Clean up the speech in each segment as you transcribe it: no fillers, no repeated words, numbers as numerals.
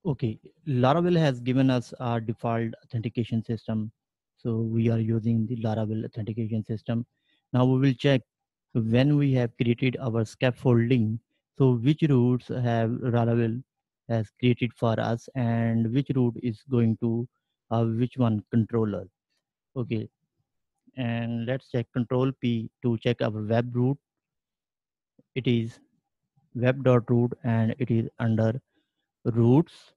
Okay, Laravel has given us our default authentication system. So we are using the Laravel authentication system. Now we will check when we have created our scaffolding. So which routes have Laravel has created for us and which route is going to which one controller. Okay, and let's check control P to check our web route. It is web.root and it is under routes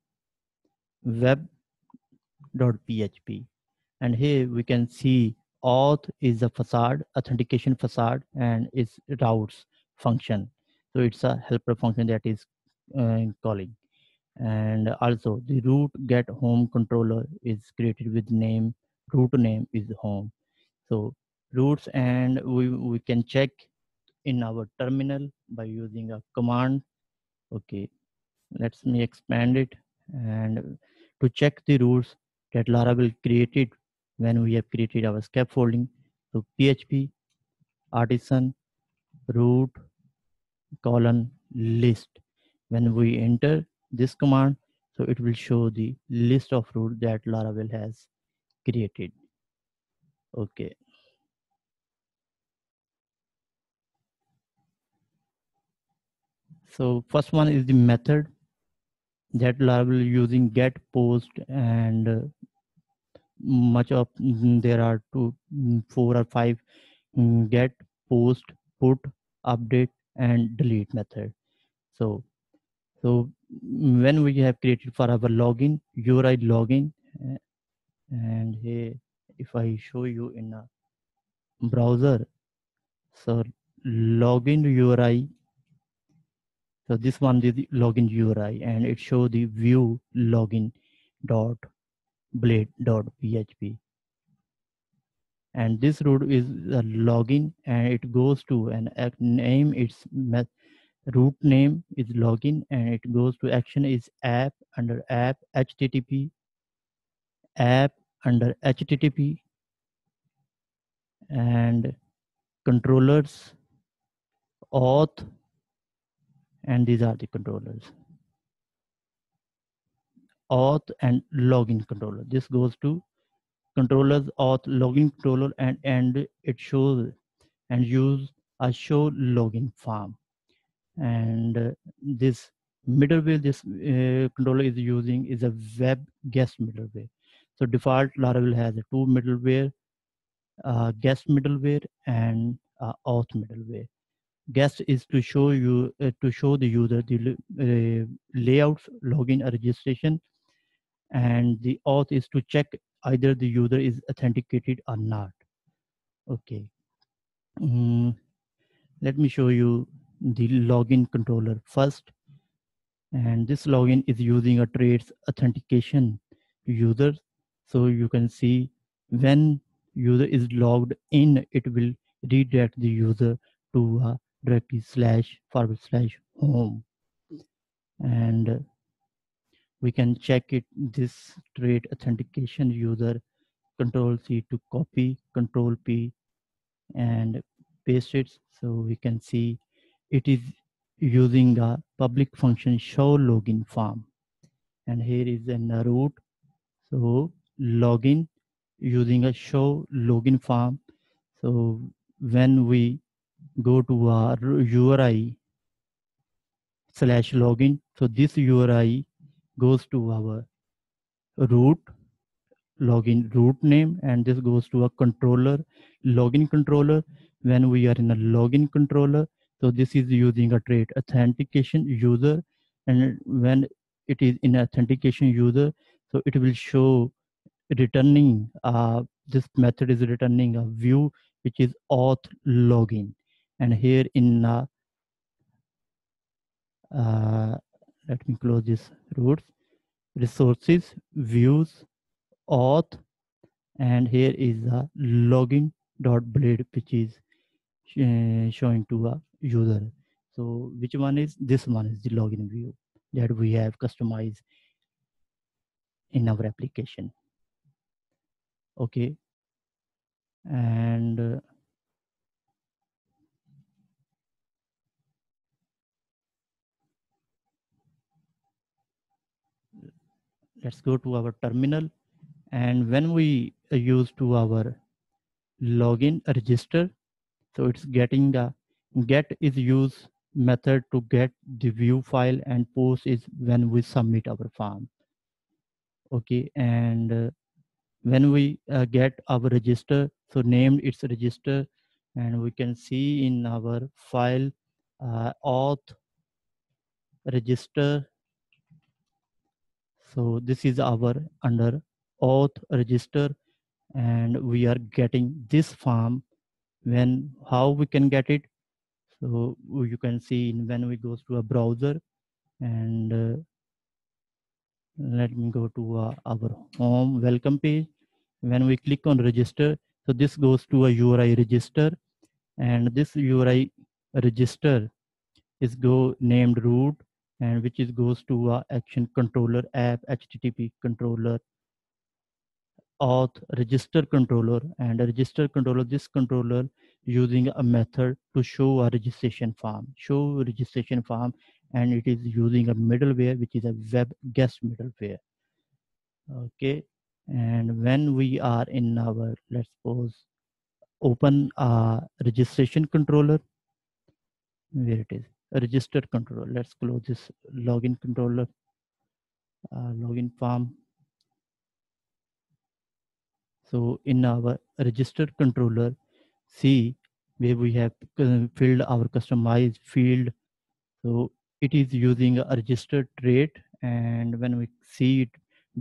web.php. And here we can see auth is a facade authentication facade and its routes function, so it's a helper function that is calling. And also the root get home controller is created with name root name is home. So roots, and we can check in our terminal by using a command. Okay, let's me expand it. And to check the rules that Laravel created when we have created our scaffolding, so php artisan root colon list. When we enter this command, so it will show the list of root that Laravel has created. Okay, so first one is the method that Laravel using get post and much of there are two, four or five get, post, put, update, and delete method. So, when we have created for our login, URI login, uh, and here, if I show you in a browser, so login URI. So this one is the login URI, and it show the view login dot blade dot php. And this route is a login, and it goes to an name. Its root name is login, and it goes to action is app under app http app under http and controllers auth, and these are the controllers auth and login controller. This goes to controllers auth login controller, and it shows and use a show login farm. And this middleware this controller is using is a web guest middleware. So default Laravel has a two middleware, guest middleware and auth middleware. Guest is to show you to show the user the layouts login or registration, and the auth is to check either the user is authenticated or not. Okay. Mm, let me show you the login controller first. And this login is using a traits authentication user. So you can see when user is logged in, it will redirect the user to directory //home. And we can check it this trait authentication user. Control C to copy, Control P and paste it. So we can see it is using a public function show login form. And here is a root. So login using a show login form. So when we go to our URI /login, so this URI goes to our root login root name, and this goes to a controller login controller. When we are in a login controller, so this is using a trait authentication user, and when it is in authentication user, so it will show returning this method is returning a view which is auth login. And here in uh, let me close this routes resources views auth, and here is a login dot blade which is showing to a user. So which one is this one is the login view that we have customized in our application. Okay, and let's go to our terminal. And when we use to our login register, so it's getting the get is use method to get the view file, and post is when we submit our form. Okay, and when we get our register, so named its register, and we can see in our file auth register. So this is our under auth register, and we are getting this form. When how we can get it? So you can see when we goes to a browser, and let me go to our home welcome page. When we click on register, so this goes to a URI register, and this URI register is go named root, and which is goes to a action controller app HTTP controller auth register controller, and a register controller, this controller using a method to show a registration form, and it is using a middleware which is a web guest middleware. Okay, and when we are in our, let's suppose, open a registration controller, where it is a register controller, let's close this login controller, login form. So in our register controller, see where we have filled our customized field. So it is using a registered trait, and when we see it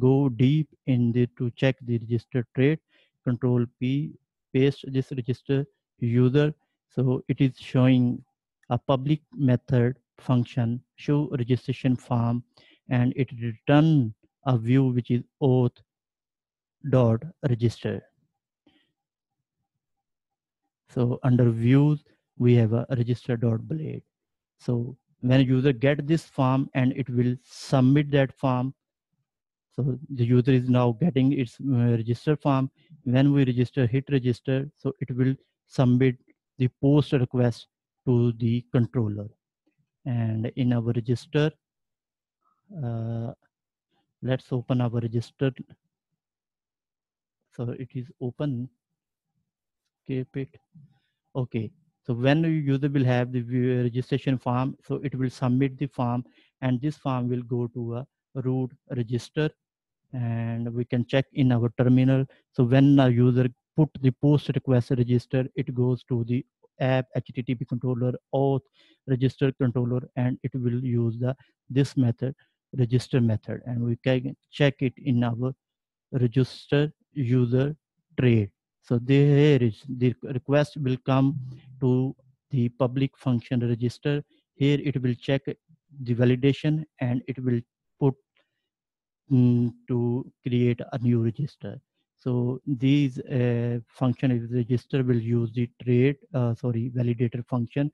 go deep in the to check the registered trait, control P, paste this register user. So it is showing a public method function show registration form, and it return a view which is auth dot register. So under views, we have a register.blade. So when a user get this form, and it will submit that form, so the user is now getting its register form. When we register, hit register, so it will submit the post request to the controller. And in our register, uh, let's open our register. So it is open, keep it. Okay, so when the user will have the registration form, so it will submit the form, and this form will go to a root register, and we can check in our terminal. So when a user put the post request register, it goes to the app HTTP controller auth register controller, and it will use the this method register method, and we can check it in our register user trait. So there is the request will come to the public function register. Here it will check the validation, and it will put to create a new register. So these function is register will use the trait, validator function,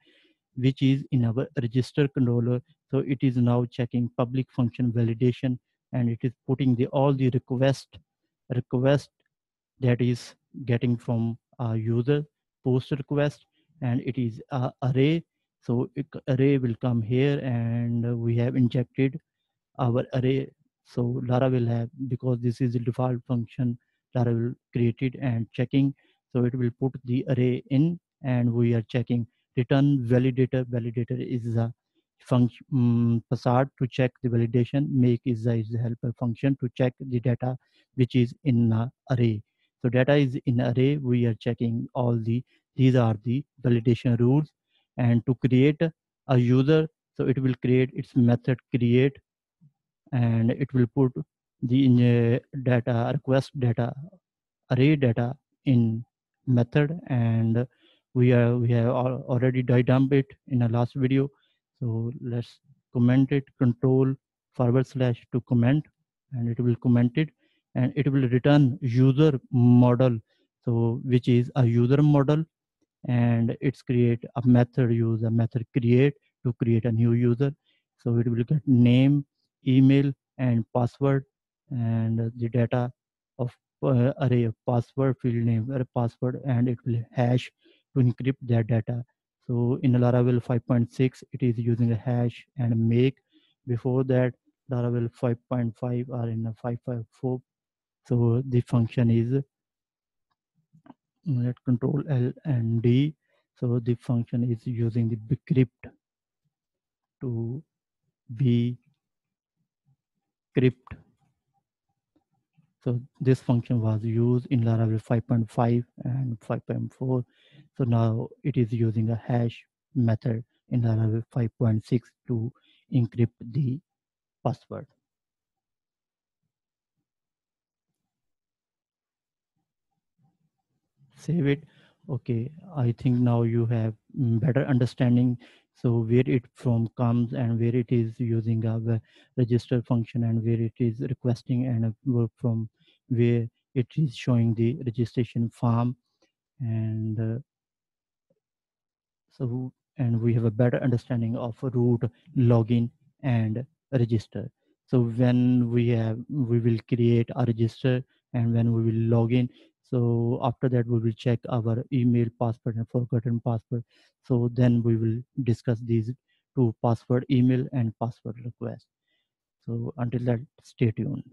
which is in our register controller. So it is now checking public function validation, and it is putting the all the request that is getting from a user post request, and it is a array. So array will come here, and we have injected our array. So Lara will have, because this is the default function, Lara will create it and checking. So it will put the array in, and we are checking return validator. Validator is a function, password to check the validation. Make is the helper function to check the data which is in the array. So data is in array. We are checking all these are the validation rules. And to create a user, so it will create its method create, and it will put the data request data array data in method, and we have already dump it in a last video. So let's comment it, control / to comment, and it will comment it, and it will return user model, so which is a user model, and it's create a method, use a method create to create a new user. So it will get name, email, and password, and the data of array of password, field name, or password, and it will hash to encrypt that data. So in Laravel 5.6, it is using a hash and make. Before that, Laravel 5.5 or in a 5.4. So the function is let control L and D. So the function is using the bcrypt to bcrypt. So this function was used in Laravel 5.5 and 5.4. So now it is using a hash method in Laravel 5.6 to encrypt the password. Save it. Okay, I think now you have better understanding. So where it from comes and where it is using a register function and where it is requesting and from where it is showing the registration form and so and we have a better understanding of root, login and register. So when we will create a register and when we will log in, so after that we will check our email password and forgotten password. So then we will discuss these two: password email and password request. So until that, stay tuned.